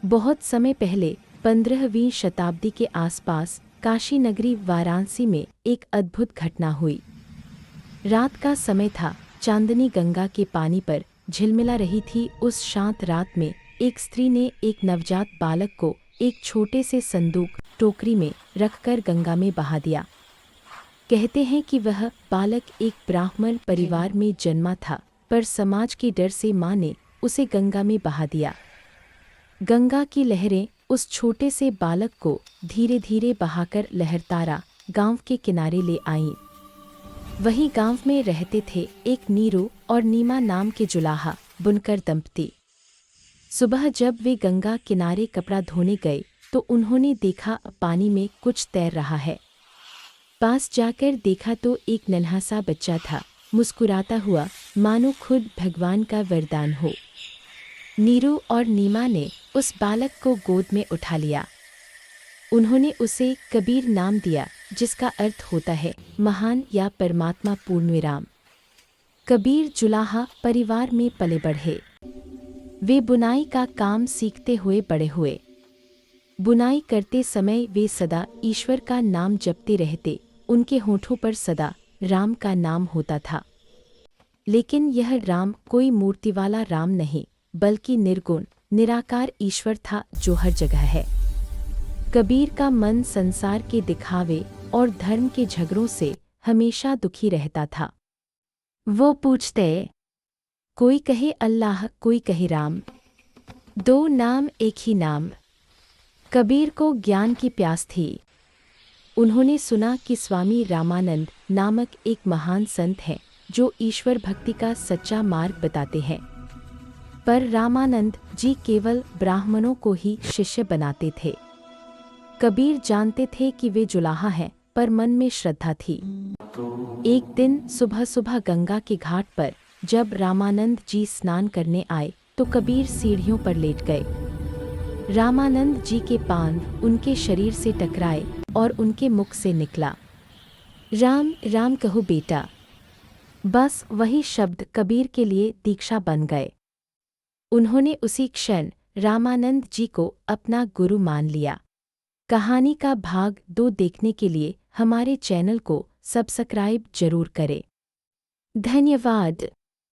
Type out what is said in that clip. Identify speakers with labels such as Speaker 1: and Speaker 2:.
Speaker 1: बहुत समय पहले 15वीं शताब्दी के आसपास काशी नगरी वाराणसी में एक अद्भुत घटना हुई। रात का समय था, चांदनी गंगा के पानी पर झिलमिला रही थी। उस शांत रात में एक स्त्री ने एक नवजात बालक को एक छोटे से संदूक टोकरी में रखकर गंगा में बहा दिया। कहते हैं कि वह बालक एक ब्राह्मण परिवार में जन्मा था, पर समाज के डर से माँ ने उसे गंगा में बहा दिया। गंगा की लहरें उस छोटे से बालक को धीरे धीरे बहाकर लहरतारा गांव के किनारे ले आईं। वहीं गांव में रहते थे एक नीरू और नीमा नाम के जुलाहा बुनकर दंपति। सुबह जब वे गंगा किनारे कपड़ा धोने गए तो उन्होंने देखा पानी में कुछ तैर रहा है। पास जाकर देखा तो एक नन्हा सा बच्चा था, मुस्कुराता हुआ, मानो खुद भगवान का वरदान हो। नीरू और नीमा ने उस बालक को गोद में उठा लिया। उन्होंने उसे कबीर नाम दिया, जिसका अर्थ होता है महान या परमात्मा पूर्णविराम। कबीर जुलाहा परिवार में पले बढ़े। वे बुनाई का काम सीखते हुए बड़े हुए। बुनाई करते समय वे सदा ईश्वर का नाम जपते रहते। उनके होठों पर सदा राम का नाम होता था। लेकिन यह राम कोई मूर्ति वाला राम नहीं, बल्कि निर्गुण निराकार ईश्वर था जो हर जगह है। कबीर का मन संसार के दिखावे और धर्म के झगड़ों से हमेशा दुखी रहता था। वो पूछते, कोई कहे अल्लाह, कोई कहे राम, दो नाम एक ही नाम। कबीर को ज्ञान की प्यास थी। उन्होंने सुना कि स्वामी रामानंद नामक एक महान संत हैं जो ईश्वर भक्ति का सच्चा मार्ग बताते हैं। पर रामानंद जी केवल ब्राह्मणों को ही शिष्य बनाते थे। कबीर जानते थे कि वे जुलाहा हैं, पर मन में श्रद्धा थी। एक दिन सुबह सुबह गंगा के घाट पर जब रामानंद जी स्नान करने आए तो कबीर सीढ़ियों पर लेट गए। रामानंद जी के पांव उनके शरीर से टकराए और उनके मुख से निकला, राम राम कहो बेटा। बस वही शब्द कबीर के लिए दीक्षा बन गए। उन्होंने उसी क्षण रामानंद जी को अपना गुरु मान लिया। कहानी का भाग 2 देखने के लिए हमारे चैनल को सब्सक्राइब जरूर करें। धन्यवाद।